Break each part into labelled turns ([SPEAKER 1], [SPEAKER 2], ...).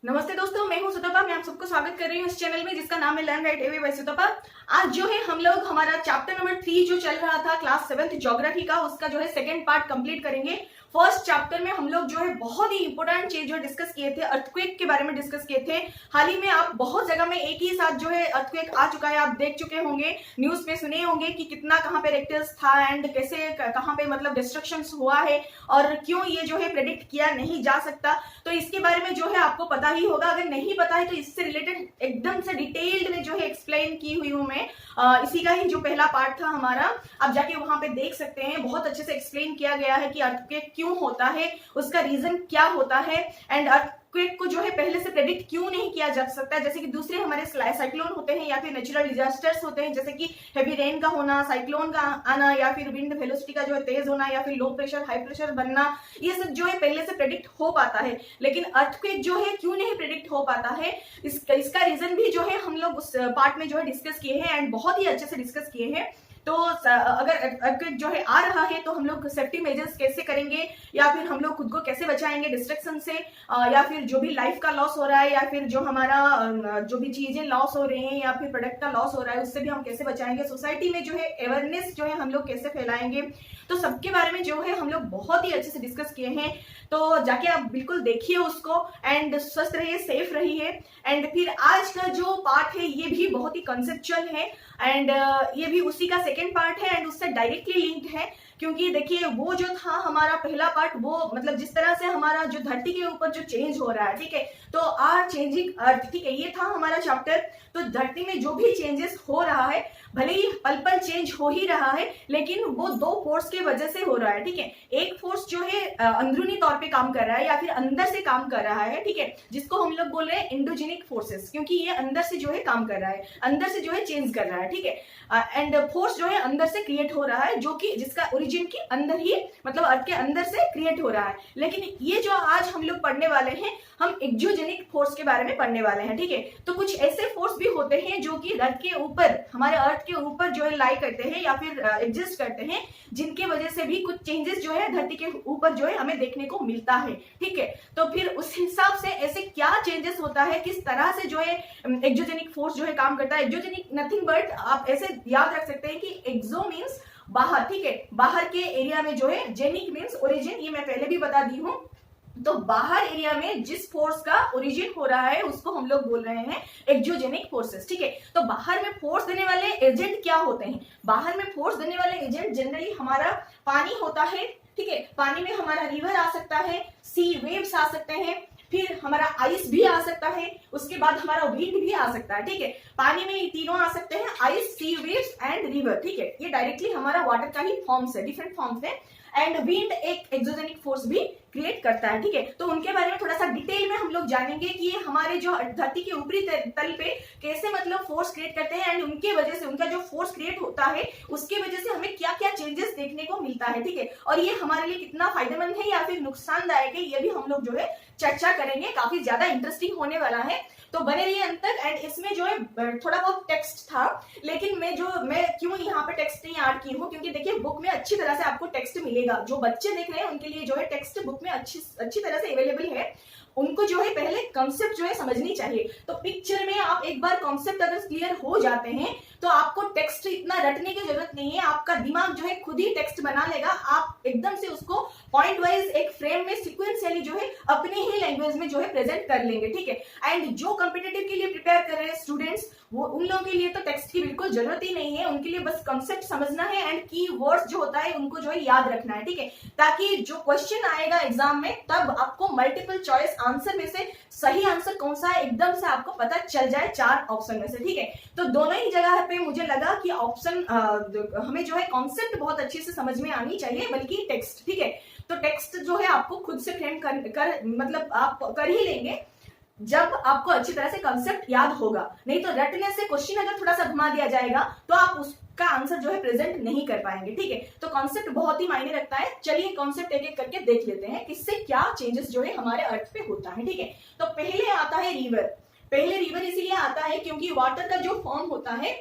[SPEAKER 1] नमस्ते दोस्तों, मैं हूं सुतपा। मैं आप सबको स्वागत कर रही हूं इस चैनल में जिसका नाम है लर्न राइट अवे बाय सुतपा। आज जो है हम लोग हमारा चैप्टर नंबर 3 जो चल रहा था क्लास 7th ज्योग्राफी का, उसका जो है सेकंड पार्ट कंप्लीट करेंगे। फर्स्ट चैप्टर में हम लोग जो है बहुत ही इंपॉर्टेंट चीज जो डिस्कस किए थे, अर्थक्वेक के बारे में डिस्कस किए थे। हाल ही में आप बहुत जगह में एक ही साथ जो है अर्थक्वेक आ चुका है, आप देख चुके होंगे, न्यूज में सुने होंगे कि कितना कहाँ पे रेक्टर्स था एंड कैसे कहाँ पे मतलब डिस्ट्रक्शन हुआ है और क्यों ये जो है प्रेडिक्ट किया नहीं जा सकता। तो इसके बारे में जो है आपको पता ही होगा। अगर नहीं पता है तो इससे रिलेटेड एकदम से डिटेल्ड में जो है एक्सप्लेन की हुई हूं मैं। इसी का ही जो पहला पार्ट था हमारा, आप जाके वहां पे देख सकते हैं। बहुत अच्छे से एक्सप्लेन किया गया है कि अर्थक्वेक क्यों होता है, उसका रीजन क्या होता है एंड अर्थक्वेक को जो है पहले से प्रेडिक्ट क्यों नहीं किया जा सकता है। जैसे कि दूसरे हमारे साइक्लोन होते हैं या फिर नेचुरल डिजास्टर्स होते हैं, जैसे कि हेवी रेन का होना, साइक्लोन का आना या फिर विंड वेलोसिटी का जो है तेज होना या फिर लो प्रेशर हाई प्रेशर बनना, ये सब जो है पहले से प्रेडिक्ट हो पाता है। लेकिन अर्थक्वेक जो है क्यों नहीं प्रेडिक्ट हो पाता है, इसका रीजन भी जो है हम लोग उस पार्ट में जो है डिस्कस किए हैं एंड बहुत ही अच्छे से डिस्कस किए हैं। तो अगर अर्थक्वेक जो है आ रहा है तो हम लोग सेफ्टी मेजर्स कैसे करेंगे या फिर हम लोग खुद को कैसे बचाएंगे डिस्ट्रक्शन से, या फिर जो भी लाइफ का लॉस हो रहा है या फिर जो हमारा जो भी चीजें लॉस हो रही हैं या फिर प्रोडक्ट का लॉस हो रहा है उससे भी हम कैसे बचाएंगे, सोसाइटी में जो है अवेयरनेस जो है हम लोग कैसे फैलाएंगे, तो सबके बारे में जो है हम लोग बहुत ही अच्छे से डिस्कस किए हैं। तो जाके आप बिल्कुल देखिए उसको एंड स्वस्थ रहिए, सेफ रहिए। एंड फिर आज का जो पार्ट है ये भी बहुत ही कंसेप्चुअल है एंड ये भी उसी का सेकेंड पार्ट है एंड उससे डायरेक्टली लिंक्ड है। क्योंकि देखिए वो जो था हमारा पहला पार्ट, वो मतलब जिस तरह से हमारा जो धरती के ऊपर जो चेंज हो रहा है, ठीक है, तो आर चेंजिंग अर्थ, ठीक है, ये था हमारा चैप्टर। तो धरती में जो भी चेंजेस हो रहा है, भले ही पल पल चेंज हो ही रहा है, लेकिन वो दो फोर्स के वजह से हो रहा है, ठीक है। एक फोर्स जो है अंदरूनी तौर पे काम कर रहा है या फिर अंदर से काम कर रहा है, ठीक है, जिसको हम लोग बोल रहे हैं इंडोजेनिक फोर्सेस, क्योंकि ये अंदर से जो है काम कर रहा है, अंदर से जो है चेंज कर रहा है, ठीक है। एंड फोर्स जो है अंदर से क्रिएट हो रहा है, जो कि जिसका ओरिजिन की अंदर ही मतलब अर्थ के अंदर से क्रिएट हो रहा है। लेकिन ये जो आज हम लोग पढ़ने वाले हैं, हम एक्सोजेनिक फोर्स के बारे में पढ़ने वाले हैं, ठीक है। तो कुछ ऐसे फोर्स भी होते हैं जो कि अर्थ के ऊपर, हमारे अर्थ के ऊपर जो है लाई करते हैं या फिर एग्जिस्ट करते हैं, जिनके वजह से भी कुछ चेंजेस जो है धरती के ऊपर जो है हमें देखने को मिलता है, ठीक है। तो फिर उस हिसाब से ऐसे क्या चेंजेस होता है, किस तरह से जो है एक्सोजेनिक फोर्स जो है काम करता है। एक्सोजेनिक नथिंग बट आप ऐसे याद रख सकते हैं कि एक्सो मीन्स बाहर, ठीक है, बाहर के एरिया में जो है, जेनिक मीन्स ओरिजिन, ये मैं पहले भी बता दी हूं। तो बाहर एरिया में जिस फोर्स का ओरिजिन हो रहा है उसको हम लोग बोल रहे हैं एक्सोजेनिक फोर्सेस, ठीक है। तो बाहर में फोर्स देने वाले एजेंट क्या होते हैं? बाहर में फोर्स देने वाले एजेंट जनरली हमारा पानी होता है, ठीक है। पानी में हमारा रिवर आ सकता है, सी वेव्स आ सकते हैं, फिर हमारा आइस भी आ सकता है, उसके बाद हमारा विंड भी आ सकता है, ठीक है। पानी में ये तीनों आ सकते हैं, ice, sea waves and river, ठीक है। ये डायरेक्टली हमारा वाटर का ही फॉर्म्स है, डिफरेंट फॉर्म्स है। एंड विंड एक एक्सोजेनिक फोर्स भी क्रिएट करता है, ठीक है। तो उनके बारे में थोड़ा सा डिटेल में हम लोग जानेंगे कि ये हमारे जो धरती के ऊपरी तल पे कैसे मतलब फोर्स क्रिएट करते हैं एंड उनके वजह से, उनका जो फोर्स क्रिएट होता है उसके वजह से हमें क्या क्या चेंजेस देखने को मिलता है, ठीक है। और ये हमारे लिए कितना फायदेमंद है या फिर नुकसानदायक है, ये भी हम लोग जो है चर्चा करेंगे। काफी ज्यादा इंटरेस्टिंग होने वाला है, तो बने रहिए अंत तक। एंड इसमें जो है थोड़ा बहुत टेक्स्ट था, लेकिन मैं क्यों यहाँ पे टेक्स्ट नहीं ऐड की हूँ, क्योंकि देखिए बुक में अच्छी तरह से आपको टेक्स्ट मिलेगा। जो बच्चे देख रहे हैं उनके लिए जो है टेक्स्ट बुक में अच्छी तरह से अवेलेबल है। उनको जो है पहले कॉन्सेप्ट जो है समझनी चाहिए। तो पिक्चर में आप एक बार कॉन्सेप्ट अगर क्लियर हो जाते हैं तो आपको टेक्स्ट इतना रटने की जरूरत नहीं है, आपका दिमाग जो है खुद ही टेक्स्ट बना लेगा। आप एकदम से उसको पॉइंट वाइज एक फ्रेम में सिक्वेंशियली जो है अपने ही लैंग्वेज में जो है प्रेजेंट कर लेंगे, ठीक है। एंड जो कॉम्पिटिटिव के लिए प्रिपेयर कर रहे हैं स्टूडेंट्स, वो उन लोगों के लिए तो टेक्स्ट की बिल्कुल जरूरत ही नहीं है। उनके लिए बस कॉन्सेप्ट समझना है एंड की वर्ड्स जो होता है उनको जो है याद रखना है, ठीक है, ताकि जो क्वेश्चन आएगा एग्जाम में तब आपको मल्टीपल चॉइस आंसर में से सही आंसर कौन सा है एकदम से आपको पता चल जाए 4 ऑप्शन में से, ठीक है। तो दोनों ही जगह पे मुझे लगा कि ऑप्शन हमें जो है कॉन्सेप्ट बहुत अच्छे से समझ में आनी चाहिए, बल्कि टेक्स्ट, ठीक है। तो टेक्स्ट जो है आपको खुद से फ्रेम कर मतलब आप कर ही लेंगे जब आपको अच्छी तरह से कॉन्सेप्ट याद होगा। नहीं तो रटने से क्वेश्चन अगर थोड़ा सा घुमा दिया जाएगा तो आप उसका आंसर जो है प्रेजेंट नहीं कर पाएंगे, ठीक है। तो कॉन्सेप्ट बहुत ही मायने रखता है। चलिए कॉन्सेप्ट एक एक करके देख लेते हैं किससे क्या चेंजेस जो है हमारे अर्थ पे होता है, ठीक है। तो पहले आता है रिवर। पहले रिवर इसीलिए आता है क्योंकि वाटर का जो फॉर्म होता है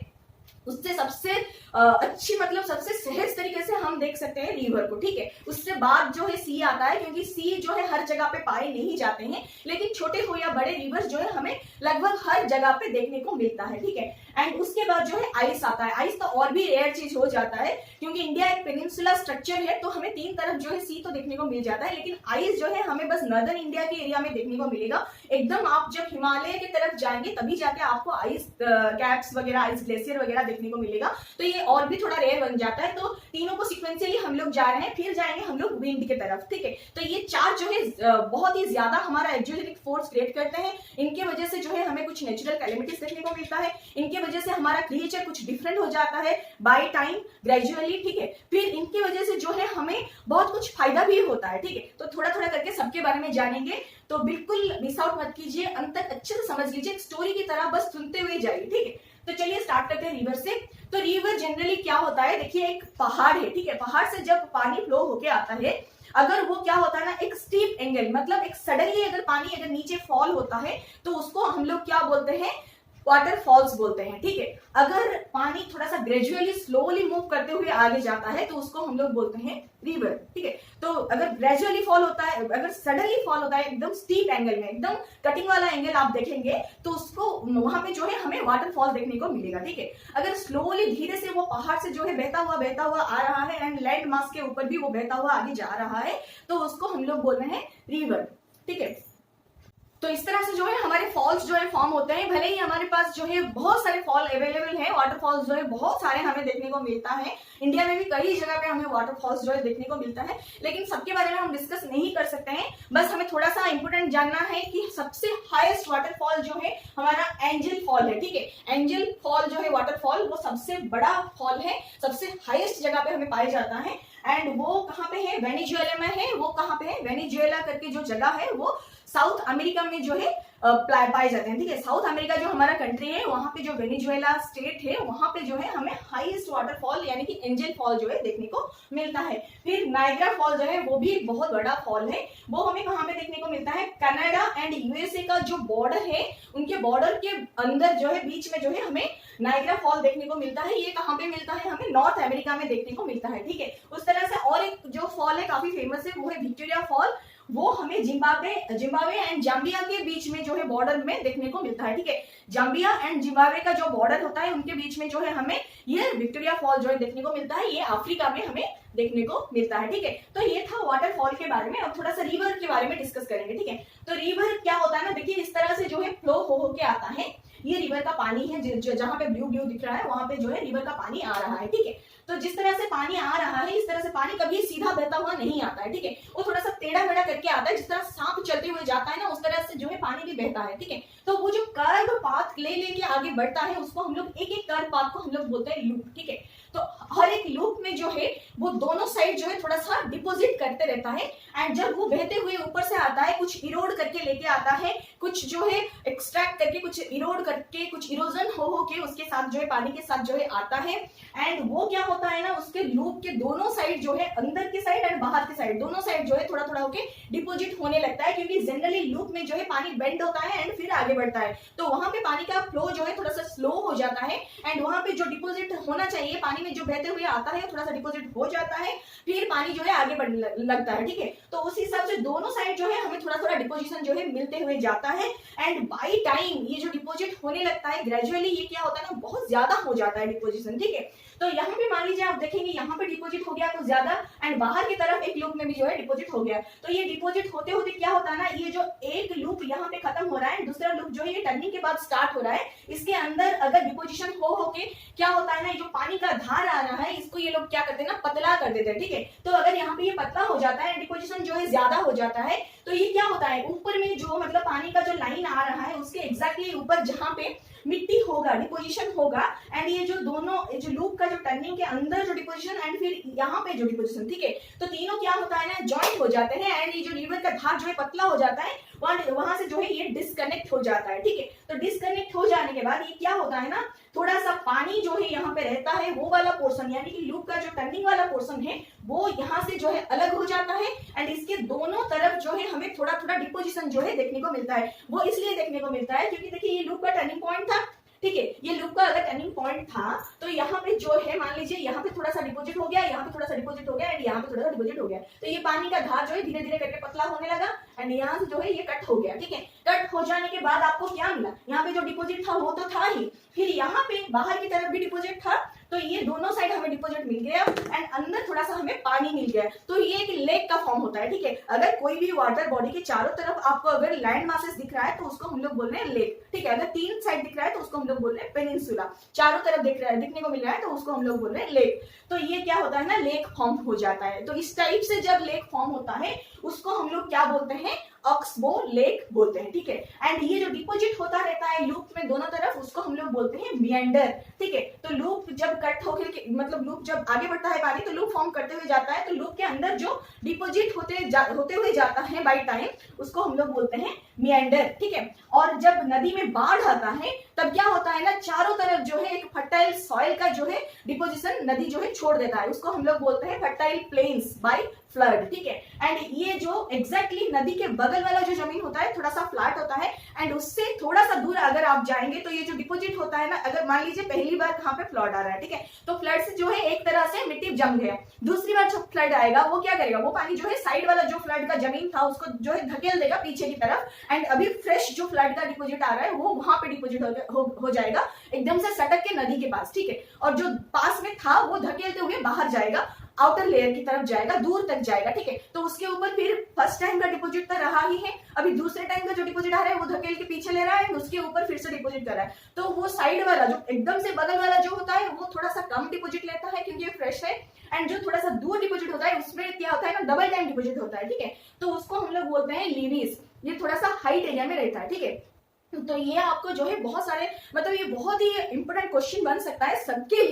[SPEAKER 1] उससे सबसे अच्छी मतलब सबसे सहज तरीके से हम देख सकते हैं रिवर को, ठीक है। उससे बाद जो है सी आता है, क्योंकि सी जो है हर जगह पे पाए नहीं जाते हैं, लेकिन छोटे हो या बड़े रिवर्स जो है हमें लगभग हर जगह पे देखने को मिलता है, ठीक है। एंड उसके बाद जो है आइस आता है। आइस तो और भी रेयर चीज हो जाता है, क्योंकि इंडिया एक पेनिनसुला स्ट्रक्चर है, तो हमें तीन तरफ जो है सी तो देखने को मिल जाता है, लेकिन आइस जो है हमें बस नॉर्दर्न इंडिया के एरिया में देखने को मिलेगा। एकदम आप जब हिमालय की तरफ जाएंगे तभी जाके आपको आइस कैप्स वगैरह, आइस ग्लेशियर वगैरह देखने को मिलेगा, तो ये और भी थोड़ा रेयर बन जाता है। तो तीनों को सिक्वेंशियली हम लोग जा रहे हैं, फिर जाएंगे हम लोग विंड की तरफ, ठीक है। तो ये चार जो है बहुत ही ज्यादा हमारा एक्सोजेनिक फोर्स क्रिएट करते हैं। इनके वजह से जो है हमें कुछ नेचुरल कैलेमिटीज देखने को मिलता है, इनके वजह से हमारा क्रिएचर कुछ डिफरेंट हो जाता है बाय टाइम ग्रेजुअली, ठीक है। फिर इनकी वजह से जो है हमें बहुत कुछ फायदा भी होता है, ठीक है। तो थोड़ा थोड़ा करके सबके बारे में जानेंगे, तो बिल्कुल मिस आउट मत कीजिए, अंत तक अच्छे से समझ लीजिए, एक स्टोरी की तरह बस सुनते हुए जाइए, ठीक है। तो चलिए स्टार्ट करते हैं रिवर से। तो रिवर जनरली क्या होता है, देखिए एक पहाड़ है, ठीक है। पहाड़ से जब पानी फ्लो होके आता है, अगर वो क्या होता है ना, एक स्टीप एंगल, मतलब एक सडनली अगर पानी अगर नीचे फॉल होता है तो उसको हम लोग क्या बोलते हैं, वाटरफॉल्स बोलते हैं, ठीक है। अगर पानी थोड़ा सा ग्रेजुअली स्लोली मूव करते हुए आगे जाता है तो उसको हम लोग बोलते हैं रिवर, ठीक है। तो अगर ग्रेजुअली फॉल होता है, अगर सडनली फॉल होता है एकदम स्टीप एंगल में, एकदम कटिंग वाला एंगल आप देखेंगे तो उसको वहां पे जो है हमें वाटरफॉल देखने को मिलेगा, ठीक है। अगर स्लोली धीरे से वो पहाड़ से जो है बहता हुआ आ रहा है एंड लैंड मास के ऊपर भी वो बहता हुआ आगे जा रहा है, तो उसको हम लोग बोल रहे हैं रिवर, ठीक है। तो इस तरह से जो है हमारे फॉल्स जो है फॉर्म होते हैं। भले ही हमारे पास जो है बहुत सारे फॉल अवेलेबल है, वाटरफॉल्स जो है बहुत सारे हमें देखने को मिलता है, इंडिया में भी कई जगह पे हमें वाटरफॉल्स जो है देखने को मिलता है, लेकिन सबके बारे में हम डिस्कस नहीं कर सकते हैं। बस हमें थोड़ा सा इंपोर्टेंट जानना है कि सबसे हाईएस्ट वाटरफॉल जो है हमारा एंजल फॉल है, ठीक है। एंजल फॉल जो है वाटरफॉल वो सबसे बड़ा फॉल है, सबसे हाईएस्ट जगह पे हमें पाया जाता है। एंड वो कहाँ पे है, वेनेजुएला में है। वो कहाँ पे है, वेनेजुएला करके जो जगह है वो साउथ अमेरिका में जो है पाए जाते हैं, ठीक है। साउथ अमेरिका जो हमारा कंट्री है, वहां पे जो वेनेजुएला स्टेट है, वहां पे जो है हमें हाईएस्ट वाटरफॉल यानी कि एंजल फॉल जो है देखने को मिलता है। फिर नायग्रा फॉल जो है वो भी एक बहुत बड़ा फॉल है, वो हमें कहाँ पे देखने को मिलता है, कनाडा एंड यूएसए का जो बॉर्डर है, उनके बॉर्डर के अंदर जो है बीच में जो है हमें नायग्रा फॉल देखने को मिलता है। ये कहाँ पे मिलता है, हमें नॉर्थ अमेरिका में देखने को मिलता है, ठीक है। उस तरह से और एक जो फॉल है काफी फेमस है, वो है विक्टोरिया फॉल। वो हमें जिम्बाब्वे एंड जाम्बिया के बीच में जो है बॉर्डर में देखने को मिलता है, ठीक है। जाम्बिया एंड जिम्बाब्वे का जो बॉर्डर होता है उनके बीच में जो है हमें ये विक्टोरिया फॉल जो है देखने को मिलता है। ये अफ्रीका में हमें देखने को मिलता है, ठीक है। तो ये था वाटरफॉल के बारे में। अब थोड़ा सा रिवर के बारे में डिस्कस करेंगे, ठीक है। तो रिवर क्या होता है ना, देखिए इस तरह से जो है फ्लो हो के आता है। ये रिवर का पानी है, जहां पे ब्लू ब्लू दिख रहा है वहां पे जो है रिवर का पानी आ रहा है, ठीक है। तो जिस तरह से पानी आ रहा है, इस तरह से पानी कभी सीधा बहता हुआ नहीं आता है, ठीक है। वो थोड़ा सा टेढ़ा मेढ़ा करके आता है, जिस तरह सांप चलते हुए जाता है ना, उस तरह से जो है पानी भी बहता है, ठीक है। तो वो जो कर्व पाथ ले लेके आगे बढ़ता है, उसको हम लोग एक एक कर्व पाथ को हम लोग बोलते हैं लूप, ठीक है। तो हर एक लूप में जो है वो दोनों साइड जो है थोड़ा सा डिपोजिट करते रहता है। एंड जब वो बहते हुए ऊपर से आता है, कुछ इरोड करके लेके आता है, कुछ जो है एक्सट्रैक्ट करके, कुछ इरोड करके, कुछ इरोजन हो के उसके साथ जो है पानी के साथ जो है आता है। एंड वो क्या होता है ना, उसके लूप के दोनों साइड जो है, अंदर की साइड एंड बाहर की साइड, दोनों साइड जो है थोड़ा थोड़ा होके डिपोजिट होने लगता है, क्योंकि जनरली लूप में जो है पानी बेंड होता है एंड फिर आगे बढ़ता है। तो वहां पे पानी का फ्लो जो है थोड़ा सा स्लो हो जाता है, एंड वहां पे जो डिपोजिट होना चाहिए पानी में जो बहते हुए आता है थोड़ा सा डिपोजिट हो जाता है, फिर पानी जो है आगे बढ़ने लगता है, ठीक है। तो उस हिसाब से दोनों साइड जो है हमें थोड़ा थोड़ा डिपोजिशन जो है मिलते हुए जाता है। एंड बाय टाइम ये जो डिपोजिट होने लगता है ग्रेजुअली, ये क्या होता है ना, बहुत ज्यादा हो जाता है डिपोजिशन, ठीक है। तो यहाँ पे मान लीजिए आप देखेंगे यहाँ पे डिपोजिट हो गया तो ज्यादा, एंड बाहर की तरफ एक लूप में भी जो है डिपोजिट हो गया। तो ये डिपोजिट होते होते क्या होता है ना, ये जो एक लूप यहाँ पे खत्म हो रहा है, दूसरा लूप जो है ये टर्निंग के बाद स्टार्ट हो रहा है, इसके अंदर अगर डिपोजिशन हो के क्या होता है ना, जो पानी का धार आ रहा है इसको ये लोग क्या करते हैं ना, पतला कर देते हैं, ठीक है। तो अगर यहाँ पे ये पतला हो जाता है, डिपोजिशन जो है ज्यादा हो जाता है, तो ये क्या होता है, ऊपर में जो मतलब पानी का जो लाइन आ रहा है उसके एग्जैक्टली ऊपर जहाँ पे मिट्टी होगा, डिपोजिशन होगा, एंड ये जो दोनों जो लूप का जो टर्निंग के अंदर जो डिपोजिशन एंड फिर यहाँ पे जो डिपोजिशन, ठीक है। तो तीनों क्या होता है ना, जॉइंट हो जाते हैं, एंड ये जो रिवर का धार जो है पतला हो जाता है, वहां से जो है ये डिस्कनेक्ट हो जाता है, ठीक है। तो डिस्कनेक्ट हो जाने के बाद ये क्या होता है ना, थोड़ा सा पानी जो है यहाँ पे रहता है, वो वाला पोर्शन यानी कि लूप का जो टर्निंग वाला पोर्शन है वो यहाँ से जो है अलग हो जाता है, एंड इसके दोनों तरफ जो है हमें थोड़ा थोड़ा डिपोजिशन जो है देखने को मिलता है। वो इसलिए देखने को मिलता है क्योंकि देखिए ये लूप का टर्निंग पॉइंट था, ठीक है। ये लूप का अगर टर्निंग पॉइंट था तो यहाँ पे जो है मान लीजिए यहाँ पे थोड़ा सा डिपॉजिट हो गया, यहाँ पे थोड़ा सा डिपॉजिट हो गया एंड यहाँ पे थोड़ा सा डिपॉजिट हो गया, तो ये पानी का धार जो है धीरे धीरे करके पतला होने लगा एंड यहाँ से जो है ये कट हो गया। ठीक है, कट हो जाने के बाद आपको क्या मिला, यहाँ पे जो डिपॉजिट था वो तो था ही, फिर यहाँ पे बाहर की तरफ भी डिपॉजिट था, तो ये दोनों साइड हमें डिपॉजिट मिल गया एंड अंदर थोड़ा सा हमें पानी मिल गया, तो ये एक लेक का फॉर्म होता है। ठीक है, अगर कोई भी वाटर बॉडी के चारों तरफ आपको अगर लैंड मासेस दिख रहा है तो उसको हम लोग बोल रहे हैं लेक। ठीक है, अगर तीन साइड दिख रहा है तो उसको हम लोग बोल रहे हैं पेनिनसुला, चारों तरफ दिख रहा है, दिखने को मिल रहा है तो उसको हम लोग बोल रहे हैं लेक। तो ये क्या होता है ना, लेक फॉर्म हो जाता है। तो इस टाइप से जब लेक फॉर्म होता है उसको हम लोग क्या बोलते हैं, ऑक्सबो लेक बोलते हैं। ठीक है, एंड ये जो डिपॉजिट होता रहता है लूप में दोनों तरफ उसको हम लोग बोलते हैं मिएंडर। ठीक है, तो लूप जब कट होकर मतलब लूप जब आगे बढ़ता है पानी तो लूप फॉर्म करते हुए जाता है, तो लूप के अंदर जो डिपॉजिट होते हुए जाता है बाय टाइम उसको हम लोग बोलते हैं मिएंडर। ठीक है, और जब नदी में बाढ़ आता है तब क्या होता है ना, चारों तरफ जो है एक फर्टाइल सॉइल का जो है डिपोजिशन नदी जो है छोड़ देता है, उसको हम लोग बोलते हैं फर्टाइल प्लेन्स बाय फ्लड। ठीक है, एंड ये जो एग्जैक्टली नदी के बगल वाला जो जमीन होता है थोड़ा सा फ्लैट होता है एंड उससे थोड़ा सा दूर अगर आप जाएंगे तो ये जो डिपॉजिट होता है ना, अगर मान लीजिए पहली बार कहाँ पे फ्लड आ रहा है, ठीक है, तो फ्लड से जो है एक तरह से मिट्टी जम गया, दूसरी बार जब फ्लड आएगा वो क्या करेगा, वो पानी जो है साइड वाला जो फ्लड का जमीन था उसको जो है धकेल देगा पीछे की तरफ एंड अभी फ्रेश जो फ्लड का डिपॉजिट आ रहा है वो वहां पे डिपॉजिट हो जाएगा एकदम से सटक के नदी के पास। ठीक है, और जो पास में था वो धकेलते हुए बाहर जाएगा, आउटर लेयर की तरफ जाएगा, दूर तक जाएगा। ठीक है, तो उसके ऊपर फिर फर्स्ट टाइम का डिपॉजिट तो रहा ही है, अभी दूसरे टाइम का जो डिपॉजिट आ रहा है वो धकेल के पीछे ले रहा है, उसके ऊपर फिर से डिपॉजिट कर रहा है, तो वो साइड वाला जो एकदम से बगल वाला जो होता है वो थोड़ा सा कम डिपॉजिट लेता है क्योंकि ये फ्रेश है, एंड जो थोड़ा सा दूर डिपॉजिट होता है उसमें क्या होता है ना, डबल टाइम डिपॉजिट होता है। ठीक है, तो उसको हम लोग बोलते हैं लीवीज, ये थोड़ा सा हाइट एरिया में रहता है। ठीक है, तो ये आपको जो है बहुत सारे मतलब ये बहुत ही इंपोर्टेंट क्वेश्चन बन सकता है सबके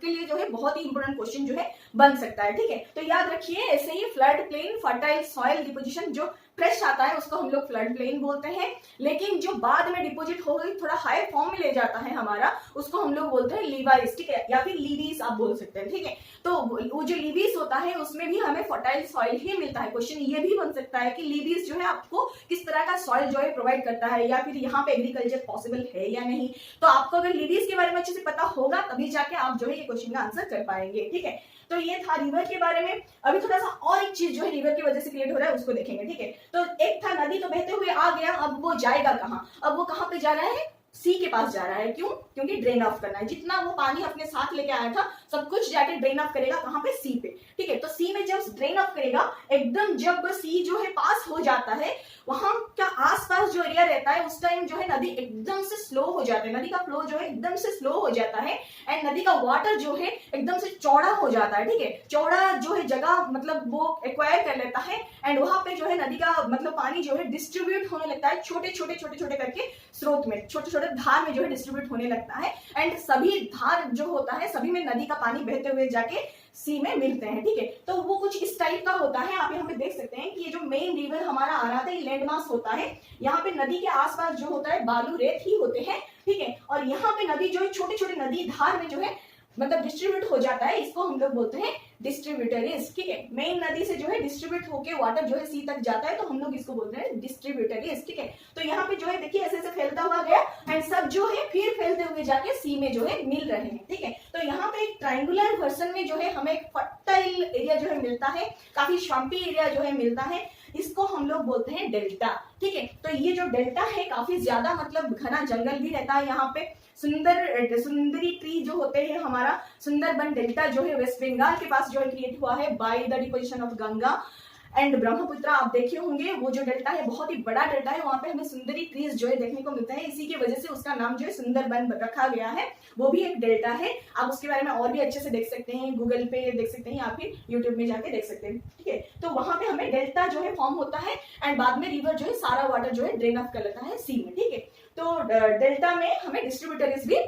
[SPEAKER 1] लिए जो है बहुत ही इंपोर्टेंट क्वेश्चन जो है बन सकता है। ठीक है, तो याद रखिए ऐसे ही flood plain fertile soil deposition जो फ्रेश आता है उसको हम लोग फ्लड प्लेन बोलते हैं, लेकिन जो बाद में डिपॉजिट हो गई थोड़ा हाई फॉर्म में ले जाता है हमारा उसको हम लोग बोलते हैं लीवाइस। ठीक है, या फिर लीवीज आप बोल सकते हैं। ठीक है, तो वो जो लीवीज होता है उसमें भी हमें फर्टाइल सॉइल ही मिलता है। क्वेश्चन ये भी बन सकता है कि लीवीज जो है आपको किस तरह का सॉइल जो है प्रोवाइड करता है या फिर यहाँ पे एग्रीकल्चर पॉसिबल है या नहीं, तो आपको अगर लीवीज के बारे में अच्छे से पता होगा तभी जाके आप जो है ये क्वेश्चन का आंसर कर पाएंगे। ठीक है, तो ये था रिवर के बारे में। अभी थोड़ा सा और एक चीज जो है रिवर की वजह से क्रिएट हो रहा है उसको देखेंगे। ठीक है, तो एक था नदी तो बहते हुए आ गया, अब वो जाएगा कहाँ, अब वो कहाँ पे जा रहा है, सी के पास जा रहा है। क्यों, क्योंकि ड्रेन ऑफ करना है, जितना वो पानी अपने साथ लेके आया था सब कुछ जाके ड्रेन ऑफ करेगा कहाँ पे, सी पे। ठीक है, तो सी में जब ड्रेन ऑफ करेगा एकदम जब सी जो है पास हो जाता है वहां का आसपास जो एरिया रहता है उस टाइम जो है नदी एकदम से स्लो हो जाता है, नदी का फ्लो जो है एकदम से स्लो हो जाता है एंड नदी का वाटर जो है एकदम से चौड़ा हो जाता है। ठीक है, चौड़ा जो है जगह मतलब वो एक्वायर कर लेता है एंड वहां पे जो है नदी का मतलब पानी जो है डिस्ट्रीब्यूट होने लगता है छोटे छोटे करके स्रोत में, छोटे छोटे धार में जो है डिस्ट्रीब्यूट होने लगता है एंड सभी धार जो होता है सभी में नदी का पानी बहते हुए जाके सी में मिलते हैं। ठीक है, तो वो कुछ इस टाइप का होता है। आप यहाँ पे देख सकते हैं कि ये जो मेन रिवर हमारा आ रहा था ये लैंडमास होता है, यहाँ पे नदी के आसपास जो होता है बालू रेत ही होते हैं। ठीक है, और यहाँ पे नदी जो है छोटे छोटे नदी धार में जो है मतलब डिस्ट्रीब्यूट हो जाता है, इसको हम लोग बोलते हैं डिस्ट्रीब्यूटरीज। ठीक है, मेन नदी से जो है डिस्ट्रीब्यूट होके वाटर जो है सी तक जाता है तो हम लोग इसको बोलते हैं डिस्ट्रीब्यूटरीज। ठीक है, तो यहाँ पे जो है देखिए ऐसे ऐसे फैलता हुआ गया एंड सब जो है फिर फैलते हुए जाके सी में जो है मिल रहे हैं। ठीक है, तो यहाँ पे एक ट्राइंगुलर वर्सन में जो है हमें एक फर्टाइल एरिया जो है मिलता है, काफी स्वम्पी एरिया जो है मिलता है, इसको हम लोग बोलते हैं डेल्टा। ठीक है, तो ये जो डेल्टा है काफी ज्यादा मतलब घना जंगल भी रहता है, यहाँ पे सुंदरी ट्री जो होते हैं हमारा सुंदरबन डेल्टा जो है वेस्ट बंगाल के पास जो है क्रिएट हुआ है by the deposition of Ganga and Brahmaputra. आप देखे होंगे वो जो डेल्टा है बहुत ही बड़ा डेल्टा है, वहां पे हमें सुंदरी ट्रीज जो है देखने को मिलते हैं, इसी की वजह से उसका नाम जो है सुंदरबन रखा गया है, वो भी एक डेल्टा है। आप उसके बारे में और भी अच्छे से देख सकते हैं, गूगल पे देख सकते हैं या फिर यूट्यूब में जाके देख सकते हैं। ठीक है, तो वहां पे हमें डेल्टा जो है फॉर्म होता है एंड बाद में रिवर जो है सारा वाटर जो है ड्रेन ऑफ कर लेता है सी में। ठीक है, तो डेल्टा में हमें डिस्ट्रीब्यूटरीज भी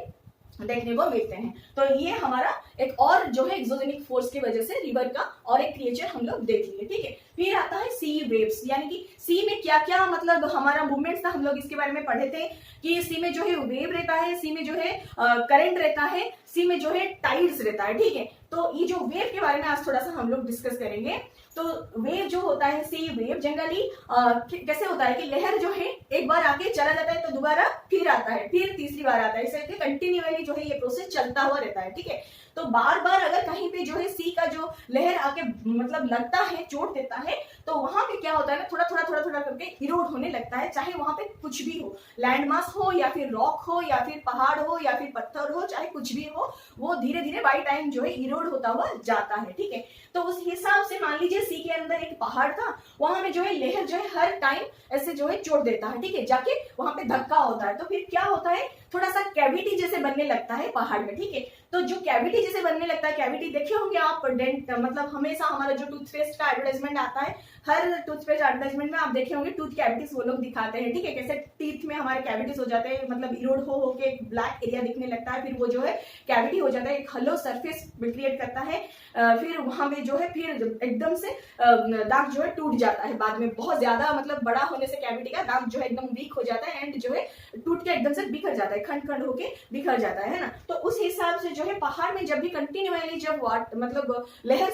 [SPEAKER 1] देखने को मिलते हैं। तो ये हमारा एक और जो है एक्सोजेनिक फोर्स की वजह से रिवर का और एक क्रिएचर हम लोग देख लिए। ठीक है, फिर आता है सी वेव्स, यानी कि सी में क्या क्या मतलब हमारा मूवमेंट्स था, हम लोग इसके बारे में पढ़े थे कि सी में जो है वेव रहता है, सी में जो है करंट रहता है, सी में जो है टाइड्स रहता है। ठीक है, तो ये जो वेव के बारे में आज थोड़ा सा हम लोग डिस्कस करेंगे। तो वेव जो होता है, सी वेव जनरली कैसे होता है कि लहर जो है एक बार आके चला जाता है तो दोबारा फिर आता है, फिर तीसरी बार आता है, इसे कंटिन्यूअली जो है ये प्रोसेस चलता हुआ रहता है। ठीक है, तो बार बार अगर कहीं पे जो है सी का जो लहर आके मतलब लगता है, चोट देता है, तो वहां पे क्या होता है ना, थोड़ा थोड़ा थोड़ा थोड़ा करके इरोड होने लगता है, चाहे वहां पे कुछ भी हो, लैंडमास हो या फिर रॉक हो या फिर पहाड़ हो या फिर पत्थर हो, चाहे कुछ भी हो, वो धीरे धीरे बाई टाइम जो है इरोड होता हुआ जाता है। ठीक है, तो उस हिसाब से मान लीजिए सी के अंदर एक पहाड़ था, वहां में जो है लहर जो है हर टाइम ऐसे जो है चोट देता है। ठीक है, जाके वहां पे धक्का होता है, तो फिर क्या होता है, थोड़ा सा कैविटी जैसे बनने लगता है पहाड़ में। ठीक है, तो जो कैविटी जैसे बनने लगता है, कैविटी देखे होंगे आप, डेंट मतलब हमेशा हमारा जो टूथपेस्ट का एडवर्टाइजमेंट आता है, हर टूथपेस्ट एडवर्टाइजमेंट में आप देखे होंगे टूथ कैविटीज वो लोग दिखाते हैं। ठीक है, कैसे टीथ में हमारे कैविटीज हो जाते हैं, मतलब इरोड हो के एक ब्लैक एरिया दिखने लगता है, फिर वो जो है कैविटी हो जाता है, एक हलो सरफेस क्रिएट करता है, फिर वहां पे जो है फिर एकदम से दांत जो है टूट जाता है, बाद में बहुत ज्यादा मतलब बड़ा होने से कैविटी का दांत जो है एकदम वीक हो जाता है एंड जो है टूट के एकदम से बिखर जाता है, खंड खंड होके बिखर जाता है ना। तो उस हिसाब से जो है पहाड़ में जब भी कंटिन्यूअली जब मतलब लहर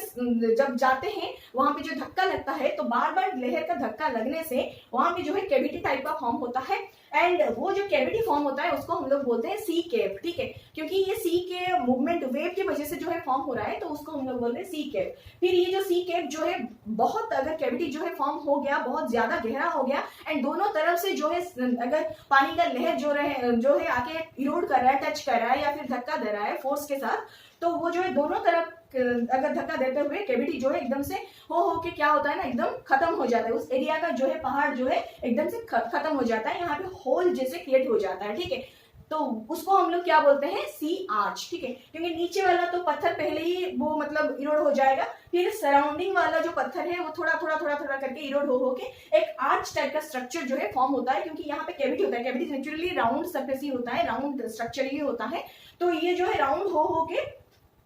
[SPEAKER 1] जब जाते हैं, वहां पे जो धक्का लगता है, तो बार बार लहर का धक्का लगने से वहां पे जो है कैविटी टाइप का फॉर्म होता है, एंड वो जो कैविटी फॉर्म होता है उसको हम लोग बोलते हैं सी केव। ठीक है, क्योंकि ये सी के मूवमेंट वेव की वजह से जो है फॉर्म हो रहा है, तो उसको हम लोग बोलते हैं सी केव। फिर ये जो सी केव जो है बहुत, अगर कैविटी जो है फॉर्म हो गया, बहुत ज्यादा गहरा हो गया एंड दोनों तरफ से जो है अगर पानी का लहर जो है आके इरोड कर रहा है, टच कर रहा है या फिर धक्का दे रहा है फोर्स के साथ, तो वो जो है दोनों तरफ अगर धक्का देते हुए कैविटी जो है एकदम से हो के क्या होता है ना, एकदम खत्म हो जाता है, उस एरिया का जो है पहाड़ जो है एकदम से खत्म हो जाता है, यहाँ पे होल जैसे क्रिएट हो जाता है। ठीक है, तो उसको हम लोग क्या बोलते हैं, सी आर्च। ठीक है, क्योंकि नीचे वाला तो पत्थर पहले ही वो मतलब इरोड हो जाएगा, फिर सराउंडिंग वाला जो पत्थर है वो थोड़ा थोड़ा थोड़ा थोड़ा करके इरोड हो के एक आर्च टाइप का स्ट्रक्चर जो है फॉर्म होता है, क्योंकि यहाँ पे कैविटी होता है, कैविटी नेचुरली राउंड सरफेस ही होता है, राउंड स्ट्रक्चर ही होता है, तो ये जो है राउंड हो के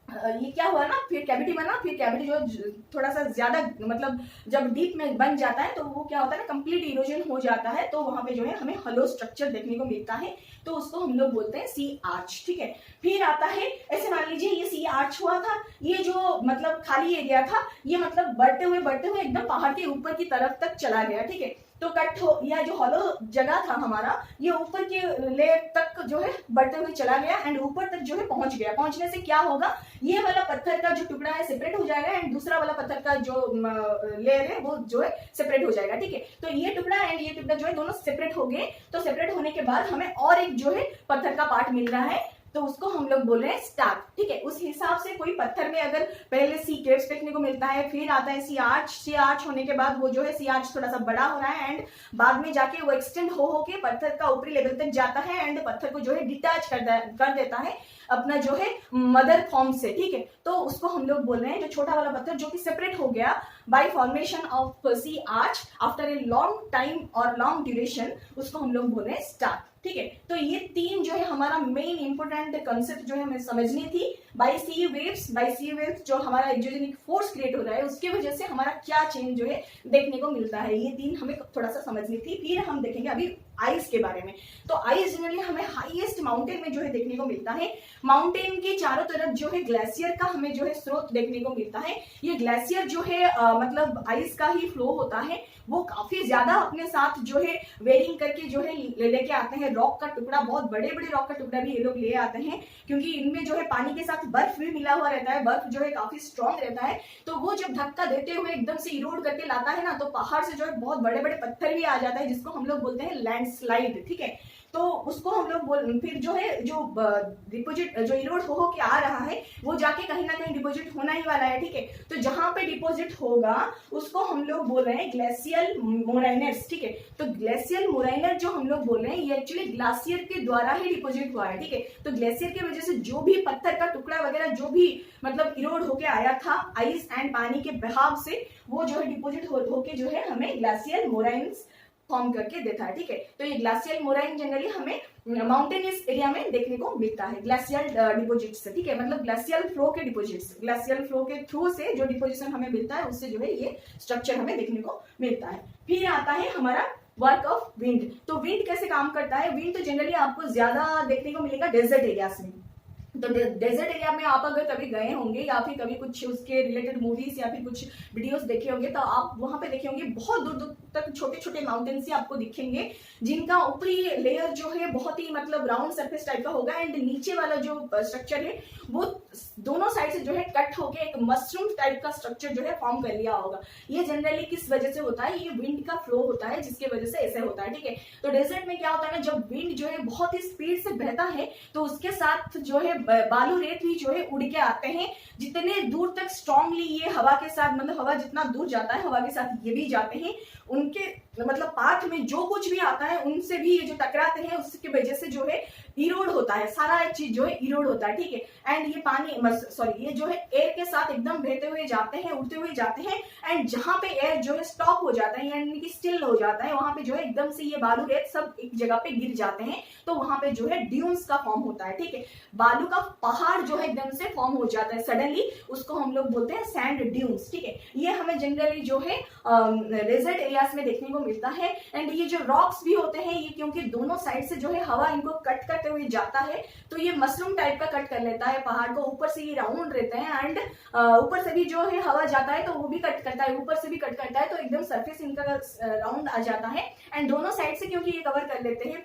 [SPEAKER 1] ये क्या हुआ ना, फिर कैविटी बना, फिर कैविटी जो थोड़ा सा ज्यादा मतलब जब डीप में बन जाता है, तो वो क्या होता है ना, कंप्लीट इरोजन हो जाता है, तो वहां पे जो है हमें हलो स्ट्रक्चर देखने को मिलता है, तो उसको हम लोग बोलते हैं सी आर्च। ठीक है, फिर आता है, ऐसे मान लीजिए ये सी आर्च हुआ था, ये जो मतलब खाली एरिया था, ये मतलब बढ़ते हुए एकदम पहाड़ के ऊपर की तरफ तक चला गया। ठीक है, तो कट हो या जो हॉलो जगह था हमारा, ये ऊपर के लेयर तक जो है बढ़ते हुए चला गया एंड ऊपर तक जो है पहुंच गया। पहुंचने से क्या होगा, ये वाला पत्थर का जो टुकड़ा है सेपरेट हो जाएगा एंड दूसरा वाला पत्थर का जो लेयर है वो जो है सेपरेट हो जाएगा। ठीक है, तो ये टुकड़ा एंड ये टुकड़ा जो है दोनों सेपरेट हो गए, तो सेपरेट होने के बाद हमें और एक जो है पत्थर का पार्ट मिल रहा है, तो उसको हम लोग बोल रहे हैं स्टार्क। ठीक है, उस हिसाब से कोई पत्थर में अगर पहले सी केव्स देखने को मिलता है, फिर आता है सी आर्च होने के बाद वो जो है सी आर्च थोड़ा सा बड़ा हो रहा है एंड बाद में जाके वो एक्सटेंड हो के पत्थर का ऊपरी लेवल तक जाता है एंड पत्थर को जो है डिटैच कर देता है अपना जो है मदर फॉर्म से। ठीक है, तो उसको हम लोग बोल रहे हैं जो छोटा वाला पत्थर जो कि सेपरेट हो गया by formation of sea arch after a long time और लॉन्ग ड्यूरेशन, उसको हम लोग बोल रहे हैं स्टार्क। ठीक है, तो ये तीन जो है हमारा मेन इंपोर्टेंट कंसेप्ट जो है हमें समझनी थी। बाय सी वेव्स जो हमारा एक्सोजेनिक फोर्स क्रिएट हो रहा है, उसके वजह से हमारा क्या चेंज जो है देखने को मिलता है, ये तीन हमें थोड़ा सा समझनी थी। फिर हम देखेंगे अभी आइस के बारे में। तो आइस जनरली हमें हाईएस्ट माउंटेन में जो है देखने को मिलता है, माउंटेन के चारों तरफ जो है ग्लेशियर का हमें जो है स्रोत देखने को मिलता है। ये ग्लेशियर जो है मतलब आइस का ही फ्लो होता है, वो काफी ज्यादा अपने साथ जो है वेरिंग करके जो है लेके आते हैं। रॉक का टुकड़ा, बहुत बड़े बड़े रॉक का टुकड़ा भी ये लोग ले आते हैं, क्योंकि इनमें जो है पानी के साथ बर्फ भी मिला हुआ रहता है, बर्फ जो है काफी स्ट्रॉन्ग रहता है, तो वो जब धक्का देते हुए एकदम से इरोड करके लाता है ना, तो पहाड़ से जो है बहुत बड़े बड़े पत्थर भी आ जाता है, जिसको हम लोग बोलते हैं लैंडस्लाइड। ठीक है, तो उसको हम लोग फिर जो है जो डिपोजिट जो इरोड हो के आ रहा है, वो जाके कहीं ना कहीं डिपोजिट होना ही वाला है। ठीक है, तो जहां पे डिपोजिट होगा उसको हम लोग बोल रहे हैं ग्लेशियल मोराइनर्स। ठीक है, तो ग्लेशियल मोराइनर जो हम लोग बोल रहे हैं, ये एक्चुअली ग्लेशियर के द्वारा ही डिपोजिट हुआ है। ठीक है, तो ग्लेशियर की वजह से जो भी पत्थर का टुकड़ा वगैरह जो भी मतलब इरोड होके आया था आइस एंड पानी के बहाव से, वो जो है डिपोजिट होके जो है हमें ग्लेशियल मोराइन्स फॉर्म करके देता है। ठीक है, तो ये ग्लेशियल मोराइन जनरली हमें माउंटेनियस एरिया में देखने को मिलता है, ग्लेशियल डिपोजिट से। ठीक है, मतलब ग्लेशियल फ्लो के डिपोजिट्स, ग्लेशियल फ्लो के थ्रू से जो डिपोजिशन हमें मिलता है, उससे जो है ये स्ट्रक्चर हमें देखने को मिलता है। फिर आता है हमारा वर्क ऑफ विंड। तो विंड कैसे काम करता है, विंड तो जनरली आपको ज्यादा देखने को मिलेगा डेजर्ट एरियाज में। तो डेजर्ट एरिया में आप अगर कभी गए होंगे या फिर कभी कुछ उसके रिलेटेड मूवीज या फिर कुछ वीडियोस देखे होंगे तो आप वहां पे देखे होंगे बहुत दूर दूर तक छोटे छोटे माउंटेन्स ही आपको दिखेंगे, जिनका ऊपरी लेयर जो है बहुत ही मतलब राउंड सरफेस टाइप का होगा एंड नीचे वाला जो स्ट्रक्चर है वो दोनों साइड से जो है कट होके एक मशरूम टाइप का स्ट्रक्चर जो है फॉर्म कर लिया होगा। ये जनरली किस वजह से होता है, ये विंड का फ्लो होता है जिसकी वजह से ऐसे होता है। ठीक है, तो डेजर्ट में क्या होता है ना, जब विंड जो है बहुत ही स्पीड से बहता है तो उसके साथ जो है बालू रेत भी जो है उड़ के आते हैं। जितने दूर तक स्ट्रांगली ये हवा के साथ, मतलब हवा जितना दूर जाता है हवा के साथ ये भी जाते हैं, उनके मतलब पाथ में जो कुछ भी आता है उनसे भी ये जो टकराते हैं उसकी वजह से जो है इरोड होता है, सारा चीज जो है इरोड होता है। ठीक है, एंड ये पानी सॉरी ये जो है एयर के साथ एकदम बहते हुए जाते हैं, उड़ते हुए जाते हैं एंड जहां पे एयर जो है स्टॉप हो जाता है यानी कि स्टिल हो जाता है वहां पे जो है एकदम से ये बालू रेत सब एक जगह पे गिर जाते हैं, तो वहां पे जो है ड्यून्स का फॉर्म होता है। ठीक है, बालू का पहाड़ जो है एकदम से फॉर्म हो जाता है सडनली, उसको हम लोग बोलते हैं सैंड ड्यून्स। ठीक है, ये हमें जनरली जो है डेजर्ट एरियाज में देखने को मिलता है। एंड ये जो रॉक्स भी होते हैं ये क्योंकि दोनों साइड से जो है हवा इनको कट करते हुए जाता है तो ये मशरूम टाइप का कट कर लेता है पहाड़ को, ऊपर से ये राउंड रहते हैं एंड ऊपर से भी जो है हवा जाता है तो वो भी कट करता है, ऊपर से भी कट करता है तो एकदम सरफेस इनका राउंड आ जाता है एंड दोनों साइड से क्योंकि ये कवर कर लेते हैं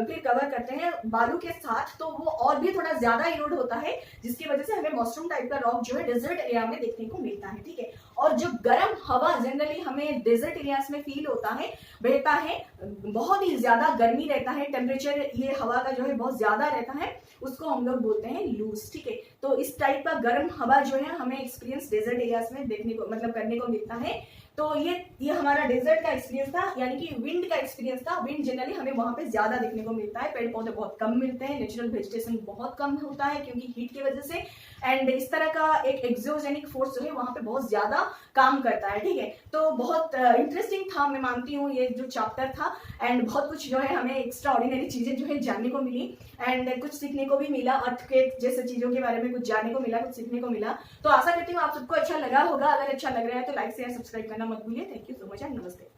[SPEAKER 1] फिर कवर करते हैं बालू के साथ तो वो और भी थोड़ा ज्यादा इरोड होता है जिसकी वजह से हमें मशरूम टाइप का रॉक जो है डेजर्ट एरिया में देखने को मिलता है। ठीक है, और जो गर्म हवा जनरली हमें डेजर्ट एरियाज में फील होता है, बहता है, बहुत ही ज्यादा गर्मी रहता है, टेम्परेचर ये हवा का जो है बहुत ज्यादा रहता है, उसको हम लोग बोलते हैं लूज। ठीक है, तो इस टाइप का गर्म हवा जो है हमें एक्सपीरियंस डेजर्ट एरियाज में देखने को मतलब करने को मिलता है। तो ये हमारा डेजर्ट का एक्सपीरियंस था, यानी कि विंड का एक्सपीरियंस था। विंड जनरली हमें वहां पे ज्यादा देखने को मिलता है, पेड़ पौधे बहुत कम मिलते हैं, नेचुरल वेजिटेशन बहुत कम होता है क्योंकि हीट की वजह से, एंड इस तरह का एक एक्सोजेनिक फोर्स जो है वहां पे बहुत ज्यादा काम करता है। ठीक है, तो बहुत इंटरेस्टिंग था, मैं मानती हूँ ये जो चैप्टर था एंड बहुत कुछ जो है हमें एक्स्ट्रा ऑर्डिनरी चीजें जो है जानने को मिली एंड कुछ सीखने को भी मिला, अर्थक्वेक जैसे चीजों के बारे में कुछ जानने को मिला, कुछ सीखने को मिला। तो आशा करती हूँ आप सबको अच्छा लगा होगा, अगर अच्छा लग रहा है तो लाइक शेयर सब्सक्राइब करना मत भूलिए। Thank you so much and नमस्ते।